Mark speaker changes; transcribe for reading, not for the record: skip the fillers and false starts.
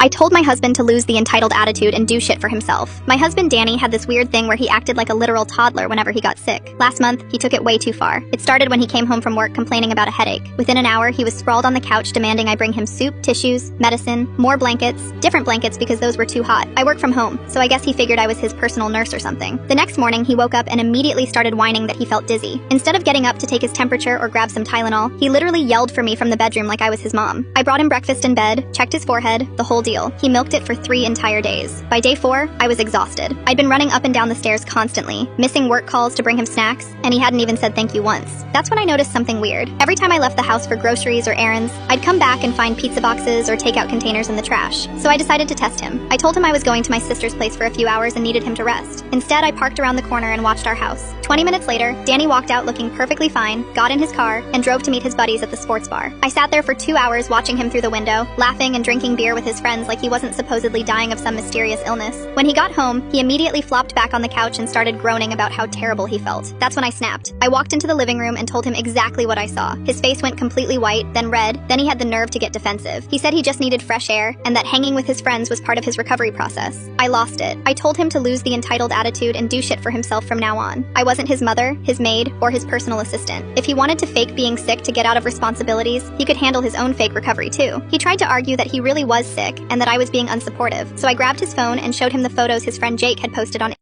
Speaker 1: I told my husband to lose the entitled attitude and do shit for himself. My husband Danny had this weird thing where he acted like a literal toddler whenever he got sick. Last month, he took it way too far. It started when he came home from work complaining about a headache. Within an hour, he was sprawled on the couch demanding I bring him soup, tissues, medicine, more blankets, different blankets because those were too hot. I work from home, so I guess he figured I was his personal nurse or something. The next morning, he woke up and immediately started whining that he felt dizzy. Instead of getting up to take his temperature or grab some Tylenol, he literally yelled for me from the bedroom like I was his mom. I brought him breakfast in bed, checked his forehead, the whole deal. He milked it for 3 entire days. By day 4, I was exhausted. I'd been running up and down the stairs constantly, missing work calls to bring him snacks, and he hadn't even said thank you once. That's when I noticed something weird. Every time I left the house for groceries or errands, I'd come back and find pizza boxes or takeout containers in the trash. So I decided to test him. I told him I was going to my sister's place for a few hours and needed him to rest. Instead, I parked around the corner and watched our house. 20 minutes later, Danny walked out looking perfectly fine, got in his car, and drove to meet his buddies at the sports bar. I sat there for 2 hours watching him through the window, laughing and drinking beer with his friends like he wasn't supposedly dying of some mysterious illness. When he got home, he immediately flopped back on the couch and started groaning about how terrible he felt. That's when I snapped. I walked into the living room and told him exactly what I saw. His face went completely white, then red, then he had the nerve to get defensive. He said he just needed fresh air and that hanging with his friends was part of his recovery process. I lost it. I told him to lose the entitled attitude and do shit for himself from now on. I wasn't his mother, his maid, or his personal assistant. If he wanted to fake being sick to get out of responsibilities, he could handle his own fake recovery too. He tried to argue that he really was sick and that I was being unsupportive, so I grabbed his phone and showed him the photos his friend Jake had posted on